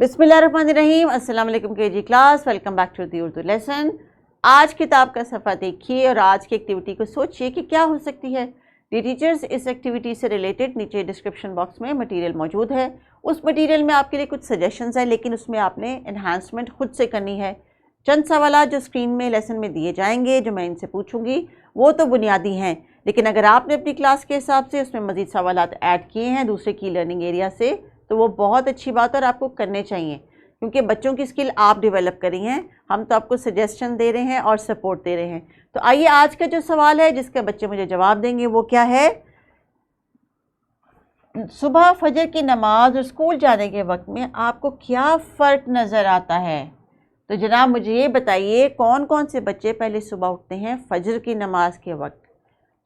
बिस्मिल्लाहिर्रहमानिर्रहीम। अस्सलाम वालेकुम KG class, welcome back to the Urdu lesson. आज किताब का सफ़ा देखिए और आज की एक्टिविटी को सोचिए कि क्या हो सकती है। डी टीचर्स, इस एक्टिविटी से रिलेटेड नीचे डिस्क्रिप्शन बॉक्स में मटेरियल मौजूद है। उस मटेरियल में आपके लिए कुछ सजेशंस हैं, लेकिन उसमें आपने एनहांसमेंट खुद से करनी है। चंद सवाल जो स्क्रीन में लेसन में दिए जाएंगे, जो मैं इनसे पूछूंगी, वो तो बुनियादी हैं, लेकिन अगर आपने अपनी क्लास के हिसाब से उसमें मज़ीद सवाल ऐड किए हैं दूसरे की लर्निंग एरिया से, तो वो बहुत अच्छी बात और आपको करने चाहिए, क्योंकि बच्चों की स्किल आप डेवलप करी हैं। हम तो आपको सजेशन दे रहे हैं और सपोर्ट दे रहे हैं। तो आइए आज का जो सवाल है जिसके बच्चे मुझे जवाब देंगे वो क्या है। सुबह फजर की नमाज और स्कूल जाने के वक्त में आपको क्या फ़र्क नज़र आता है? तो जनाब मुझे ये बताइए, कौन कौन से बच्चे पहले सुबह उठते हैं फजर की नमाज के वक्त?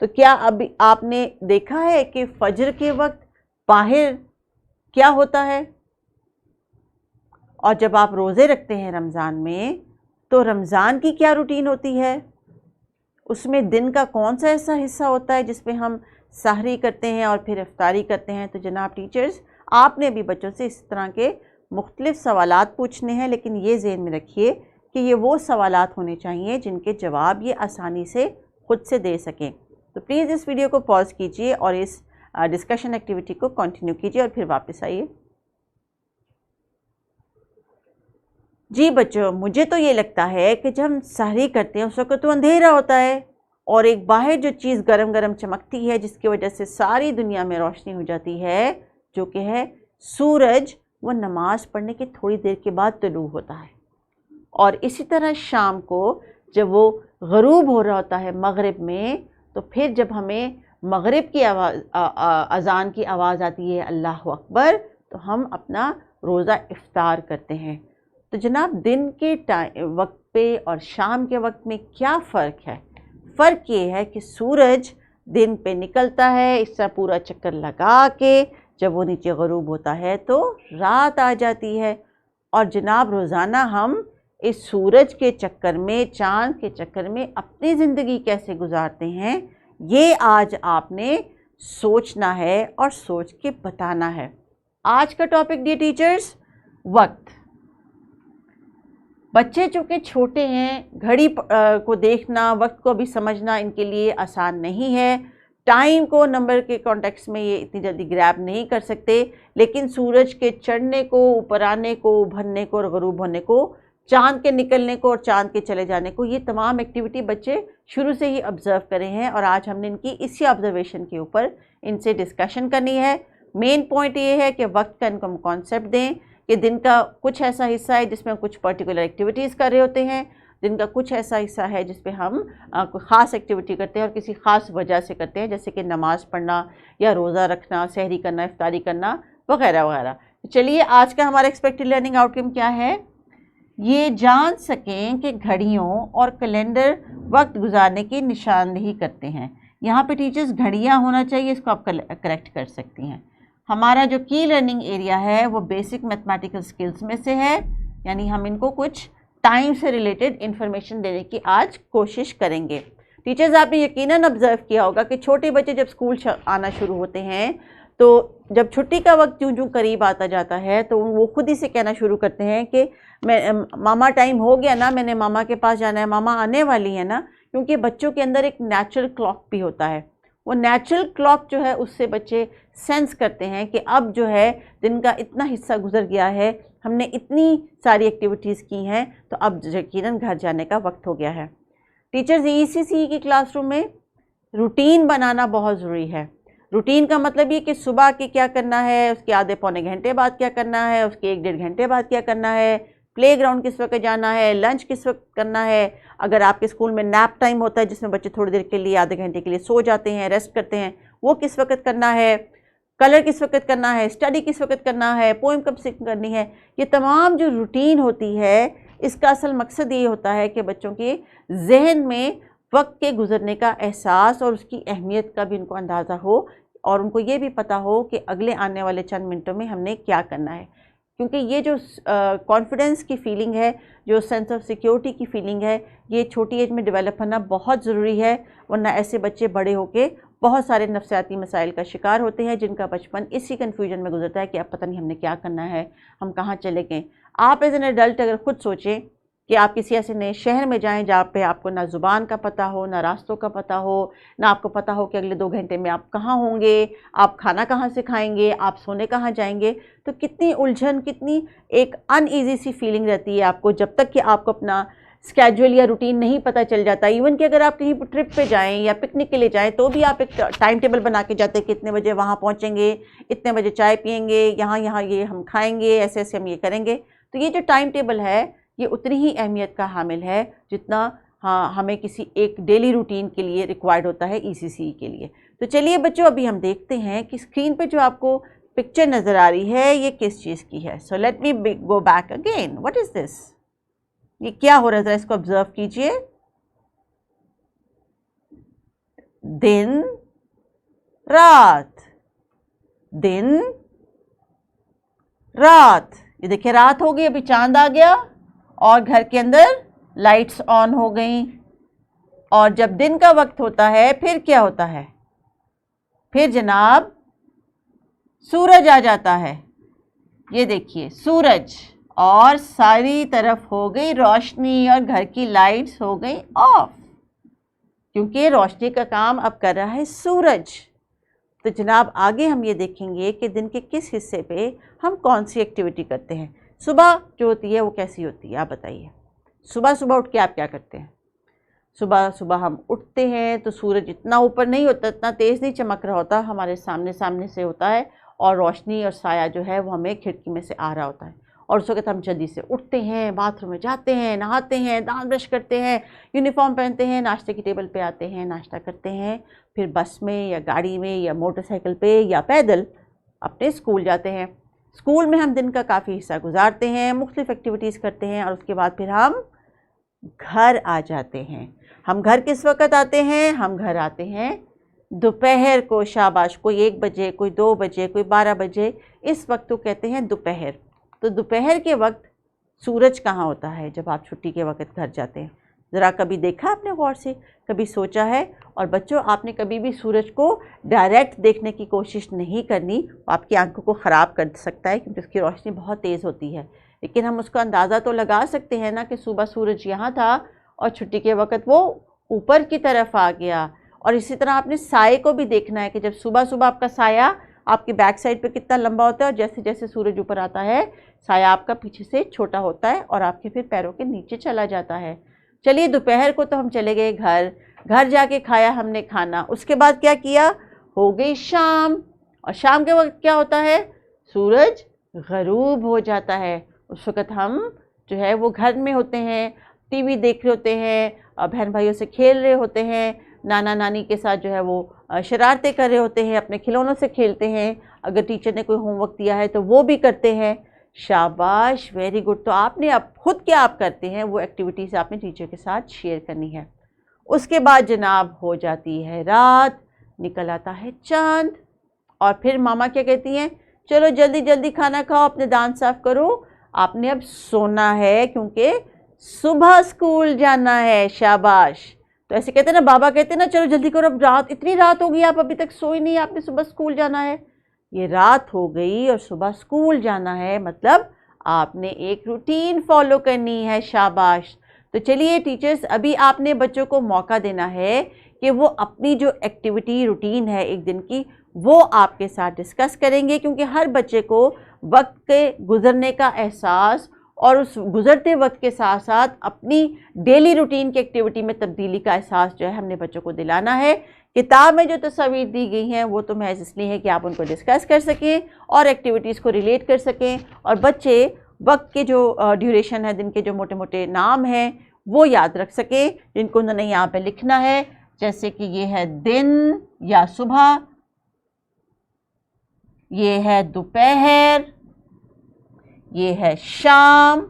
तो क्या अभी आपने देखा है कि फजर के वक्त बाहर क्या होता है? और जब आप रोज़े रखते हैं रमज़ान में, तो रमज़ान की क्या रूटीन होती है? उसमें दिन का कौन सा ऐसा हिस्सा होता है जिसमें हम सहरी करते हैं और फिर इफ्तारी करते हैं? तो जनाब टीचर्स, आपने भी बच्चों से इस तरह के मुख्तलिफ सवालात पूछने हैं, लेकिन ये ज़हन में रखिए कि ये वो सवालात होने चाहिए जिनके जवाब ये आसानी से खुद से दे सकें। तो प्लीज़ इस वीडियो को पॉज कीजिए और इस डिस्कशन एक्टिविटी को कंटिन्यू कीजिए और फिर वापस आइए। जी बच्चों, मुझे तो ये लगता है कि जब हम सहरी करते हैं उस वक्त तो अंधेरा होता है और एक बाहर जो चीज़ गरम गरम चमकती है जिसकी वजह से सारी दुनिया में रोशनी हो जाती है, जो कि है सूरज, वो नमाज पढ़ने के थोड़ी देर के बाद तुलू होता है। और इसी तरह शाम को जब वो ग़रूब हो रहा होता है मगरिब में, तो फिर जब हमें मगरिब की आवाज़ अज़ान की आवाज़ आती है अल्लाह अकबर, तो हम अपना रोज़ा इफ्तार करते हैं। तो जनाब दिन के वक्त पे और शाम के वक्त में क्या फ़र्क है? फ़र्क ये है कि सूरज दिन पे निकलता है, इसका पूरा चक्कर लगा के जब वो नीचे ग़रूब होता है तो रात आ जाती है। और जनाब रोज़ाना हम इस सूरज के चक्कर में, चाँद के चक्कर में अपनी ज़िंदगी कैसे गुजारते हैं, ये आज आपने सोचना है और सोच के बताना है। आज का टॉपिक डियर टीचर्स, वक्त। बच्चे चूँकि छोटे हैं, घड़ी को देखना, वक्त को भी समझना इनके लिए आसान नहीं है। टाइम को नंबर के कॉन्टेक्स्ट में ये इतनी जल्दी ग्रैब नहीं कर सकते, लेकिन सूरज के चढ़ने को, ऊपर आने को, उभरने को और ग़रूब होने को, चाँद के निकलने को और चाँद के चले जाने को, ये तमाम एक्टिविटी बच्चे शुरू से ही ऑब्ज़र्व करे हैं और आज हमने इनकी इसी ऑब्ज़र्वेशन के ऊपर इनसे डिस्कशन करनी है। मेन पॉइंट ये है कि वक्त का इनको हम कॉन्सेप्ट दें कि दिन का कुछ ऐसा हिस्सा है जिसमें कुछ पर्टिकुलर एक्टिविटीज़ कर रहे होते हैं, दिन का कुछ ऐसा हिस्सा है जिस पे हम कोई ख़ास एक्टिविटी करते हैं और किसी ख़ास वजह से करते हैं, जैसे कि नमाज़ पढ़ना या रोज़ा रखना, सहरी करना, इफ्तारी करना वगैरह वगैरह। तो चलिए आज का हमारा एक्सपेक्टेड लर्निंग आउटकम क्या है, ये जान सकें कि घड़ियों और कैलेंडर वक्त गुजारने की निशानदेही करते हैं। यहाँ पे टीचर्स घड़ियाँ होना चाहिए, इसको आप करेक्ट कर सकती हैं। हमारा जो की लर्निंग एरिया है वो बेसिक मैथमेटिकल स्किल्स में से है, यानी हम इनको कुछ टाइम से रिलेटेड इन्फॉर्मेशन देने की आज कोशिश करेंगे। टीचर्स, आपने यकीनन ऑब्ज़र्व किया होगा कि छोटे बच्चे जब स्कूल आना शुरू होते हैं, तो जब छुट्टी का वक्त यूँ यूँ करीब आता जाता है तो वो खुद ही से कहना शुरू करते हैं कि मैं मामा टाइम हो गया ना, मैंने मामा के पास जाना है, मामा आने वाली है ना। क्योंकि बच्चों के अंदर एक नेचुरल क्लॉक भी होता है, वो नेचुरल क्लॉक जो है उससे बच्चे सेंस करते हैं कि अब जो है दिन का इतना हिस्सा गुजर गया है, हमने इतनी सारी एक्टिविटीज़ की हैं, तो अब यकीनन घर जाने का वक्त हो गया है। टीचर्स, ECC की क्लासरूम में रूटीन बनाना बहुत ज़रूरी है। रूटीन का मतलब ये कि सुबह के क्या करना है, उसके आधे पौने घंटे बाद क्या करना है, उसके 1-1.5 घंटे बाद क्या करना है, प्लेग्राउंड किस वक्त जाना है, लंच किस वक्त करना है, अगर आपके स्कूल में नैप टाइम होता है जिसमें बच्चे थोड़ी देर के लिए, आधे घंटे के लिए सो जाते हैं, रेस्ट करते हैं, वो किस वक्त करना है, कलर किस वक्त करना है, स्टडी किस वक्त करना है, पोएम कब से करनी है। ये तमाम जो रूटीन होती है, इसका असल मकसद ये होता है कि बच्चों के जहन में वक्त के गुजरने का एहसास और उसकी अहमियत का भी उनको अंदाज़ा हो और उनको ये भी पता हो कि अगले आने वाले चंद मिनटों में हमने क्या करना है। क्योंकि ये जो कॉन्फिडेंस की फीलिंग है, जो सेंस ऑफ सिक्योरिटी की फीलिंग है, ये छोटी एज में डेवलप होना बहुत ज़रूरी है, वरना ऐसे बच्चे बड़े होके बहुत सारे नफ्सियाती मसाइल का शिकार होते हैं जिनका बचपन इसी कन्फ्यूजन में गुजरता है कि अब पता नहीं हमने क्या करना है, हम कहाँ चले गए। आप एज एन एडल्ट अगर खुद सोचें कि आप किसी ऐसे नए शहर में जाएं जहाँ पे आपको ना ज़ुबान का पता हो, ना रास्तों का पता हो, ना आपको पता हो कि अगले 2 घंटे में आप कहाँ होंगे, आप खाना कहाँ से खाएंगे, आप सोने कहाँ जाएंगे, तो कितनी उलझन, कितनी एक अनईजी सी फीलिंग रहती है आपको जब तक कि आपको अपना स्केड्यूल या रूटीन नहीं पता चल जाता। इवन कि अगर आप कहीं ट्रिप पे जाएं या पिकनिक के लिए जाएं तो भी आप एक टाइम टेबल बना के जाते हैं कि इतने बजे वहाँ पहुँचेंगे, इतने बजे चाय पियेंगे, यहाँ यहाँ ये हम खाएंगे, ऐसे ऐसे हम ये करेंगे। तो ये जो टाइम टेबल है ये उतनी ही अहमियत का हामिल है जितना हमें किसी एक डेली रूटीन के लिए रिक्वायर्ड होता है ECCE के लिए। तो चलिए बच्चों, अभी हम देखते हैं कि स्क्रीन पे जो आपको पिक्चर नज़र आ रही है ये किस चीज़ की है। So let me go back again. What is this? ये क्या हो रहा है, ज़रा इसको ऑब्जर्व कीजिए। दिन रात, दिन रात, ये देखिए रात हो गई, अभी चांद आ गया और घर के अंदर लाइट्स ऑन हो गई। और जब दिन का वक्त होता है फिर क्या होता है? फिर जनाब सूरज आ जाता है। ये देखिए सूरज, और सारी तरफ हो गई रोशनी और घर की लाइट्स हो गई ऑफ, क्योंकि रोशनी का काम अब कर रहा है सूरज। तो जनाब आगे हम ये देखेंगे कि दिन के किस हिस्से पे हम कौन सी एक्टिविटी करते हैं। सुबह जो होती है वो कैसी होती है, आप बताइए। सुबह सुबह उठ के आप क्या करते हैं? सुबह सुबह हम उठते हैं तो सूरज इतना ऊपर नहीं होता, इतना तेज़ नहीं चमक रहा होता, हमारे सामने सामने से होता है और रोशनी और साया जो है वो हमें खिड़की में से आ रहा होता है। और उस वक्त हम जल्दी से उठते हैं, बाथरूम में जाते हैं, नहाते हैं, दांत ब्रश करते हैं, यूनिफॉर्म पहनते हैं, नाश्ते की टेबल पे आते हैं, नाश्ता करते हैं, फिर बस में या गाड़ी में या मोटरसाइकिल पे या पैदल अपने स्कूल जाते हैं। स्कूल में हम दिन का काफ़ी हिस्सा गुजारते हैं, मुख्तलिफ़ एक्टिविटीज़ करते हैं और उसके बाद फिर हम घर आ जाते हैं। हम घर किस वक्त आते हैं? हम घर आते हैं दोपहर को, शाबाश। कोई 1 बजे, कोई 2 बजे, कोई 12 बजे, इस वक्त को कहते हैं दोपहर। तो दोपहर के वक्त सूरज कहाँ होता है जब आप छुट्टी के वक्त घर जाते हैं? ज़रा कभी देखा आपने गौर से, कभी सोचा है? और बच्चों आपने कभी भी सूरज को डायरेक्ट देखने की कोशिश नहीं करनी, आपकी आंखों को ख़राब कर सकता है क्योंकि उसकी रोशनी बहुत तेज़ होती है। लेकिन हम उसका अंदाज़ा तो लगा सकते हैं ना कि सुबह सूरज यहाँ था और छुट्टी के वक्त वो ऊपर की तरफ आ गया। और इसी तरह आपने साए को भी देखना है कि जब सुबह सुबह आपका साया आपकी बैक साइड पे कितना लंबा होता है और जैसे जैसे सूरज ऊपर आता है साया आपका पीछे से छोटा होता है और आपके फिर पैरों के नीचे चला जाता है। चलिए दोपहर को तो हम चले गए घर, घर जाके खाया हमने खाना, उसके बाद क्या किया? हो गई शाम, और शाम के वक्त क्या होता है? सूरज ग़रूब हो जाता है। उस वक़्त हम जो है वो घर में होते हैं, टीवी देख रहे होते हैं, बहन भाइयों से खेल रहे होते हैं, नाना नानी के साथ जो है वो शरारतें कर रहे होते हैं, अपने खिलौनों से खेलते हैं, अगर टीचर ने कोई होमवर्क दिया है तो वो भी करते हैं। शाबाश, वेरी गुड। तो आपने अब खुद क्या आप करते हैं वो एक्टिविटीज़ आपने टीचर के साथ शेयर करनी है। उसके बाद जनाब हो जाती है रात, निकल आता है चाँद, और फिर मामा क्या कहती हैं? चलो जल्दी जल्दी खाना खाओ, अपने दांत साफ़ करो, आपने अब सोना है क्योंकि सुबह स्कूल जाना है। शाबाश। तो ऐसे कहते हैं ना, बाबा कहते हैं ना चलो जल्दी करो, अब रात, इतनी रात हो गई, आप अभी तक सोई नहीं, आपने सुबह स्कूल जाना है। ये रात हो गई और सुबह स्कूल जाना है, मतलब आपने एक रूटीन फॉलो करनी है। शाबाश। तो चलिए टीचर्स, अभी आपने बच्चों को मौका देना है कि वो अपनी जो एक्टिविटी रूटीन है एक दिन की वो आपके साथ डिस्कस करेंगे, क्योंकि हर बच्चे को वक्त के गुज़रने का एहसास और उस गुज़रते वक्त के साथ साथ अपनी डेली रूटीन की एक्टिविटी में तब्दीली का एहसास जो है हमने बच्चों को दिलाना है। किताब में जो तस्वीर दी गई हैं वो तो महज इसलिए है कि आप उनको डिस्कस कर सकें और एक्टिविटीज़ को रिलेट कर सकें, और बच्चे वक्त के जो ड्यूरेशन है, दिन के जो मोटे मोटे नाम हैं वो याद रख सकें, जिनको उन्होंने यहाँ पे लिखना है। जैसे कि ये है दिन या सुबह, ये है दोपहर, ये है शाम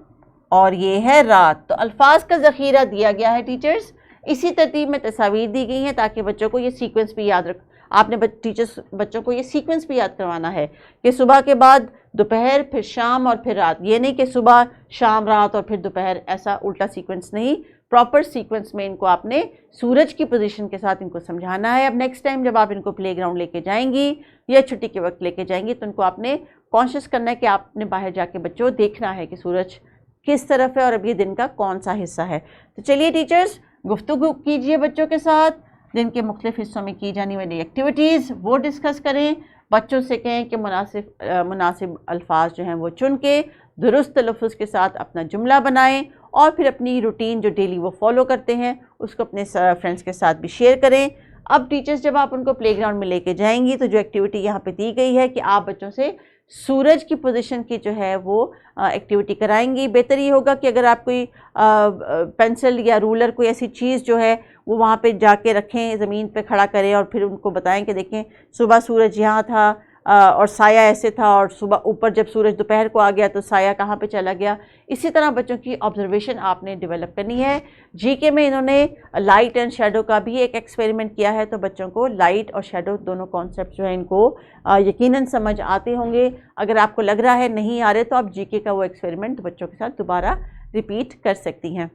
और ये है रात। तो अल्फाज का ज़ख़ीरा दिया गया है टीचर्स, इसी तरतीब में तस्वीर दी गई हैं ताकि बच्चों को ये सीक्वेंस भी याद रख, आपने टीचर्स बच्चों को ये सीक्वेंस भी याद करवाना है कि सुबह के बाद दोपहर, फिर शाम और फिर रात। ये नहीं कि सुबह शाम रात और फिर दोपहर, ऐसा उल्टा सीक्वेंस नहीं, प्रॉपर सीक्वेंस में इनको आपने सूरज की पोजीशन के साथ इनको समझाना है। अब नेक्स्ट टाइम जब आप इनको प्लेग्राउंड लेके जाएंगी या छुट्टी के वक्त लेके जाएंगी तो इनको आपने कॉन्शियस करना है कि आपने बाहर जाके बच्चों देखना है कि सूरज किस तरफ है और अब ये दिन का कौन सा हिस्सा है। तो चलिए टीचर्स, गुफ्तगू कीजिए बच्चों के साथ, दिन के मुख्तलिफ हिस्सों में की जाने वाली एक्टिविटीज़ वो डिस्कस करें। बच्चों से कहें कि मुनासिब अल्फाज जो हैं वो चुन के दुरुस्त तलफ़्फ़ुज़ के साथ अपना जुमला बनाएं और फिर अपनी रूटीन जो डेली वो फॉलो करते हैं उसको अपने फ्रेंड्स के साथ भी शेयर करें। अब टीचर्स जब आप उनको प्लेग्राउंड में लेके जाएंगी तो जो एक्टिविटी यहाँ पे दी गई है कि आप बच्चों से सूरज की पोजीशन की जो है वो एक्टिविटी कराएंगी। बेहतर ये होगा कि अगर आप कोई पेंसिल या रूलर कोई ऐसी चीज़ जो है वो वहाँ पे जाके रखें, ज़मीन पे खड़ा करें और फिर उनको बताएं कि देखें सुबह सूरज यहाँ था और साया ऐसे था और सुबह ऊपर जब सूरज दोपहर को आ गया तो साया कहाँ पे चला गया। इसी तरह बच्चों की ऑब्जर्वेशन आपने डेवलप करनी है। जीके में इन्होंने लाइट एंड शेडो का भी एक एक्सपेरिमेंट किया है, तो बच्चों को लाइट और शेडो दोनों कॉन्सेप्ट जो है इनको यकीनन समझ आते होंगे। अगर आपको लग रहा है नहीं आ रहे तो आप जीके का वो एक्सपेरिमेंट बच्चों के साथ दोबारा रिपीट कर सकती हैं।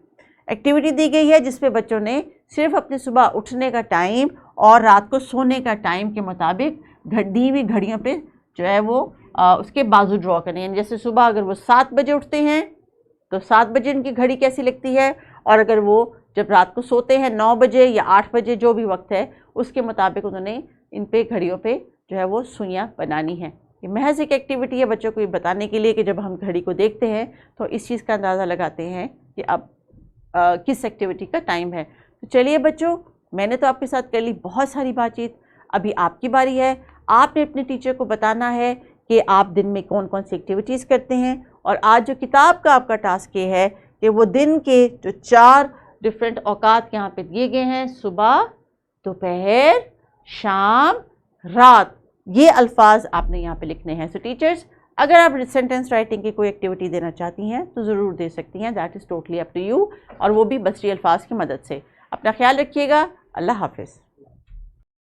एक्टिविटी दी गई है जिसपे बच्चों ने सिर्फ अपने सुबह उठने का टाइम और रात को सोने का टाइम के मुताबिक दी हुई घड़ियों पे जो है वो उसके बाजू ड्रॉ करें। यानी जैसे सुबह अगर वो 7 बजे उठते हैं तो 7 बजे इनकी घड़ी कैसी लगती है, और अगर वो जब रात को सोते हैं 9 बजे या 8 बजे जो भी वक्त है उसके मुताबिक उन्होंने इन पे घड़ियों पे जो है वो सुइयाँ बनानी है। ये महज एक एक्टिविटी है बच्चों को ये बताने के लिए कि जब हम घड़ी को देखते हैं तो इस चीज़ का अंदाज़ा लगाते हैं कि अब किस एक्टिविटी का टाइम है। तो चलिए बच्चों, मैंने तो आपके साथ कर ली बहुत सारी बातचीत, अभी आपकी बारी है। आपने अपने टीचर को बताना है कि आप दिन में कौन कौन सी एक्टिविटीज़ करते हैं। और आज जो किताब का आपका टास्क ये है कि वो दिन के जो 4 डिफरेंट औकात यहाँ पे दिए गए हैं, सुबह, दोपहर, शाम, रात, ये अल्फाज आपने यहाँ पे लिखने हैं। सो टीचर्स, अगर आप सेंटेंस राइटिंग की कोई एक्टिविटी देना चाहती हैं तो ज़रूर दे सकती हैं, that is totally up to you, और वो भी बसरी अल्फाज की मदद से। अपना ख्याल रखिएगा। अल्लाह हाफिज़।